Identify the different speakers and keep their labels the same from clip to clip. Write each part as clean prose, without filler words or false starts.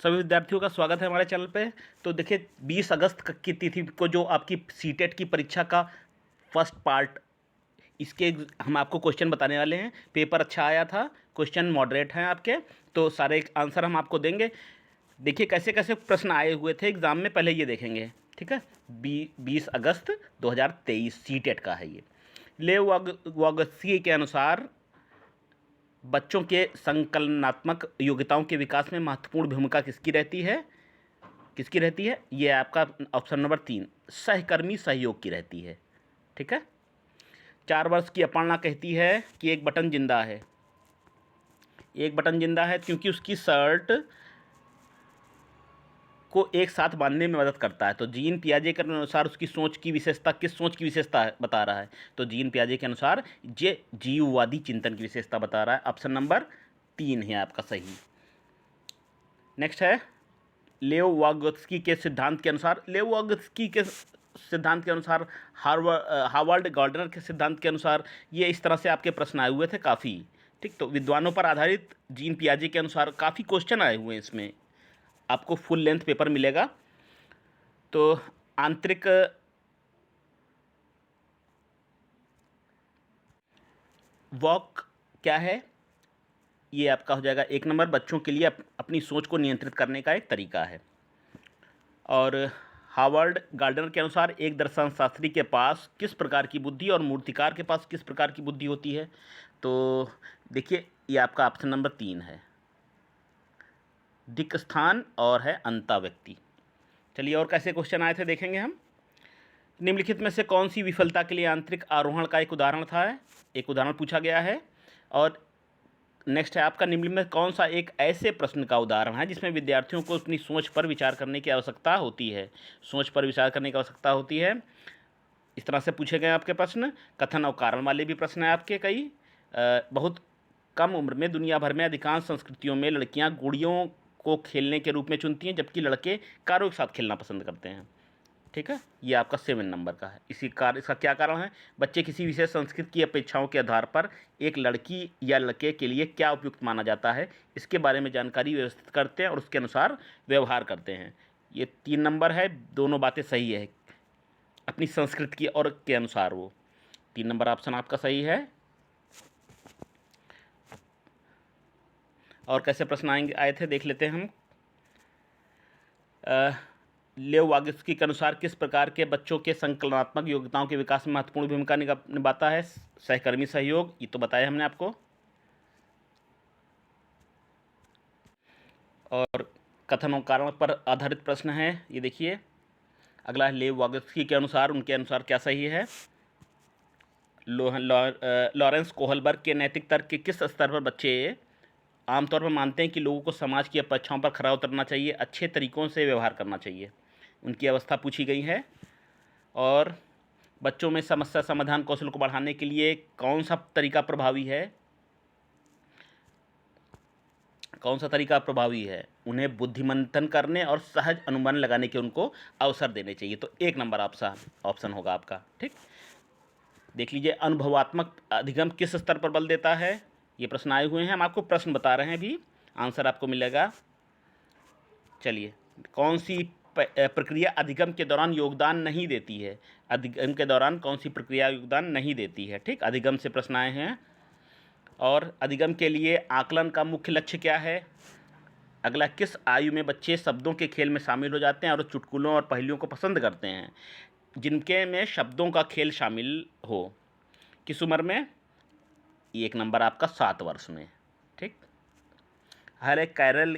Speaker 1: सभी विद्यार्थियों का स्वागत है हमारे चैनल पे। तो देखिए 20 अगस्त की तिथि को जो आपकी सीटेट की परीक्षा का फर्स्ट पार्ट, इसके हम आपको क्वेश्चन बताने वाले हैं। पेपर अच्छा आया था, क्वेश्चन मॉडरेट हैं आपके, तो सारे आंसर हम आपको देंगे। देखिए कैसे कैसे प्रश्न आए हुए थे एग्ज़ाम में, पहले ये देखेंगे। ठीक है, 20 अगस्त 2023 सीटेट का है ये। लेव वागस्की के अनुसार बच्चों के संकलनात्मक योग्यताओं के विकास में महत्वपूर्ण भूमिका किसकी रहती है? किसकी रहती है? ये आपका ऑप्शन नंबर 3 सहकर्मी सहयोग की रहती है। ठीक है। 4 वर्ष की अपर्णा कहती है कि एक बटन जिंदा है। एक बटन जिंदा है क्योंकि उसकी शर्ट को एक साथ बांधने में मदद करता है। तो जीन पियाजे के अनुसार उसकी सोच की विशेषता, किस सोच की विशेषता है बता रहा है? तो जीन पियाजे के अनुसार ये जीववादी चिंतन की विशेषता बता रहा है। ऑप्शन नंबर 3 है आपका सही। नेक्स्ट है लेव वागोत्स्की के सिद्धांत के अनुसार। लेव वागोत्स्की के सिद्धांत के अनुसार, हार्वर्ड गार्डनर के सिद्धांत के अनुसार, ये इस तरह से आपके प्रश्न आए हुए थे काफ़ी। ठीक, तो विद्वानों पर आधारित जीन पियाजे के अनुसार काफ़ी क्वेश्चन आए हुए हैं इसमें। आपको फुल लेंथ पेपर मिलेगा। तो आंतरिक वॉक क्या है? ये आपका हो जाएगा 1 नंबर। बच्चों के लिए अपनी सोच को नियंत्रित करने का एक तरीका है। और हार्वर्ड गार्डनर के अनुसार एक दर्शन शास्त्री के पास किस प्रकार की बुद्धि और मूर्तिकार के पास किस प्रकार की बुद्धि होती है? तो देखिए ये आपका ऑप्शन नंबर 3 है, दिक् स्थान और है अंता व्यक्ति। चलिए और कैसे क्वेश्चन आए थे देखेंगे हम। निम्नलिखित में से कौन सी विफलता के लिए आंतरिक आरोहण का एक उदाहरण था? एक उदाहरण पूछा गया है। और नेक्स्ट है आपका, निम्नलिखित में कौन सा एक ऐसे प्रश्न का उदाहरण है जिसमें विद्यार्थियों को अपनी सोच पर विचार करने की आवश्यकता होती है? सोच पर विचार करने की आवश्यकता होती है, इस तरह से पूछे गए आपके प्रश्न। कथन और कारण वाले भी प्रश्न हैं आपके कई। बहुत कम उम्र में दुनिया भर में अधिकांश संस्कृतियों में लड़कियां गुड़ियों को खेलने के रूप में चुनती हैं, जबकि लड़के कारों के साथ खेलना पसंद करते हैं। ठीक है, ये आपका 7 नंबर का है। इसका क्या कारण है? बच्चे किसी विशेष संस्कृति की अपेक्षाओं के आधार पर एक लड़की या लड़के के लिए क्या उपयुक्त माना जाता है, इसके बारे में जानकारी व्यवस्थित करते हैं और उसके अनुसार व्यवहार करते हैं। ये 3 नंबर है। दोनों बातें सही है, अपनी संस्कृति की और के अनुसार। वो 3 नंबर ऑप्शन आपका सही है। और कैसे प्रश्न आए थे देख लेते हैं हम। लेव वागोत्स्की के अनुसार किस प्रकार के बच्चों के संकलनात्मक योग्यताओं के विकास में महत्वपूर्ण भूमिका निभाता है? सहकर्मी सहयोग, ये तो बताया हमने आपको। और कथन और कारण पर आधारित प्रश्न है, ये देखिए अगला है लेव वागोत्स्की के अनुसार, उनके अनुसार क्या सही है? लॉरेंस कोहलबर्ग के नैतिक तर्क के किस स्तर पर बच्चे आमतौर पर मानते हैं कि लोगों को समाज की अपेक्षाओं पर खरा उतरना चाहिए, अच्छे तरीक़ों से व्यवहार करना चाहिए? उनकी अवस्था पूछी गई है। और बच्चों में समस्या समाधान कौशल को बढ़ाने के लिए कौन सा तरीका प्रभावी है? कौन सा तरीका प्रभावी है? उन्हें बुद्धिमंथन करने और सहज अनुमान लगाने के उनको अवसर देने चाहिए। तो 1 नंबर ऑप्शन होगा आपका। ठीक, देख लीजिए अनुभवात्मक अधिगम किस स्तर पर बल देता है? ये प्रश्न आए हुए हैं, हम आपको प्रश्न बता रहे हैं, भी आंसर आपको मिलेगा। चलिए, कौन सी प्रक्रिया अधिगम के दौरान योगदान नहीं देती है? अधिगम के दौरान कौन सी प्रक्रिया योगदान नहीं देती है? ठीक, अधिगम से प्रश्न आए हैं। और अधिगम के लिए आकलन का मुख्य लक्ष्य क्या है? अगला, किस आयु में बच्चे शब्दों के खेल में शामिल हो जाते हैं और चुटकुलों और पहेलियों को पसंद करते हैं? जिनके में शब्दों का खेल शामिल हो। किस उम्र में? 1 नंबर आपका 7 वर्ष में। ठीक, हर कैरल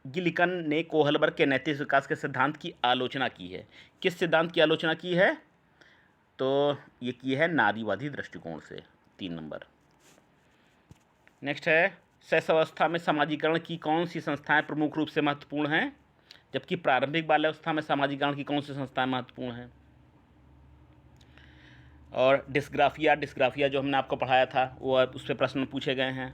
Speaker 1: गिलिकन ने कोहलबर्ग के नैतिक विकास के सिद्धांत की आलोचना की है। किस सिद्धांत की आलोचना की है? तो ये की है नारीवादी दृष्टिकोण से। 3 नंबर। नेक्स्ट है, शैशवावस्था में समाजीकरण की कौन सी संस्थाएं प्रमुख रूप से महत्वपूर्ण हैं, जबकि प्रारंभिक बाल्यावस्था में समाजीकरण की कौन सी संस्थाएं महत्वपूर्ण हैं? और डिस्ग्राफिया जो हमने आपको पढ़ाया था वो उस पर प्रश्न पूछे गए हैं।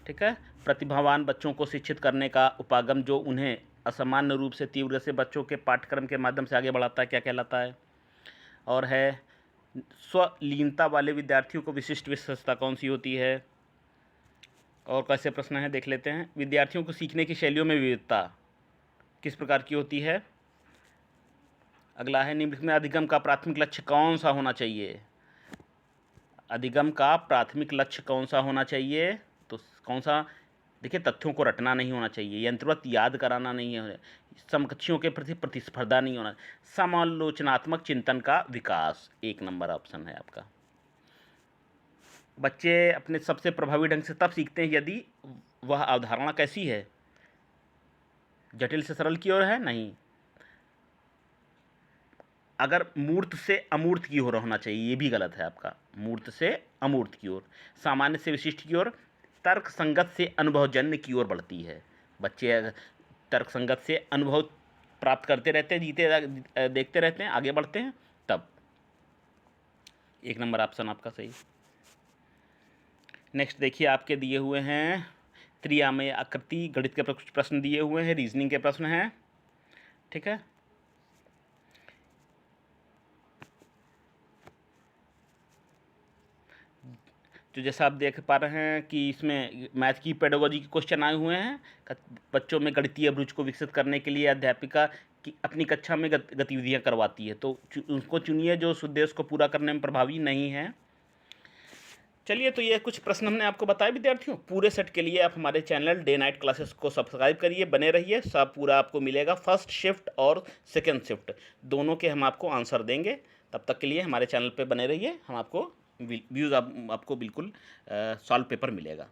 Speaker 1: ठीक है, प्रतिभावान बच्चों को शिक्षित करने का उपागम जो उन्हें असामान्य रूप से तीव्र से बच्चों के पाठ्यक्रम के माध्यम से आगे बढ़ाता है, क्या कहलाता है? और है स्वलीनता वाले विद्यार्थियों को विशिष्ट विशेषता कौन सी होती है? और कैसे प्रश्न है देख लेते हैं। विद्यार्थियों को सीखने की शैलियों में विविधता किस प्रकार की होती है? अगला है, निम्नलिखित में अधिगम का प्राथमिक लक्ष्य कौन सा होना चाहिए? अधिगम का प्राथमिक लक्ष्य कौन सा होना चाहिए? तो कौन सा? देखिए, तथ्यों को रटना नहीं होना चाहिए, यंत्रवत याद कराना नहीं है, समकक्षियों के प्रति प्रतिस्पर्धा नहीं होना, समालोचनात्मक चिंतन का विकास। 1 नंबर ऑप्शन है आपका। बच्चे अपने सबसे प्रभावी ढंग से तब सीखते हैं यदि वह अवधारणा कैसी है? जटिल से सरल की ओर है? नहीं। अगर मूर्त से अमूर्त की ओर होना चाहिए, ये भी गलत है आपका। मूर्त से अमूर्त की ओर, सामान्य से विशिष्ट की ओर, तर्क संगत से अनुभवजन्य की ओर बढ़ती है। बच्चे अगर तर्क संगत से अनुभव प्राप्त करते रहते हैं, देखते रहते हैं, आगे बढ़ते हैं, तब 1 नंबर ऑप्शन आपका सही। नेक्स्ट देखिए, आपके दिए हुए हैं त्रियामय आकृति, गणित के कुछ प्रश्न दिए हुए हैं, रीजनिंग के प्रश्न हैं, ठीक है। तो जैसा आप देख पा रहे हैं कि इसमें मैथ की पेडागोजी के क्वेश्चन आए हुए हैं। बच्चों में गणितीय अभिरुचि को विकसित करने के लिए अध्यापिका की अपनी कक्षा में गतिविधियां करवाती है, तो उनको चुनिए जो उस उद्देश्य को पूरा करने में प्रभावी नहीं है। चलिए, तो ये कुछ प्रश्न हमने आपको बताए विद्यार्थियों। पूरे सेट के लिए आप हमारे चैनल डे नाइट क्लासेस को सब्सक्राइब करिए, बने रहिए, सब पूरा आपको मिलेगा। फर्स्ट शिफ्ट और सेकेंड शिफ्ट दोनों के हम आपको आंसर देंगे। तब तक के लिए हमारे चैनल पे बने रहिए, हम आपको व्यूज़ आपको बिल्कुल सॉल्व पेपर मिलेगा।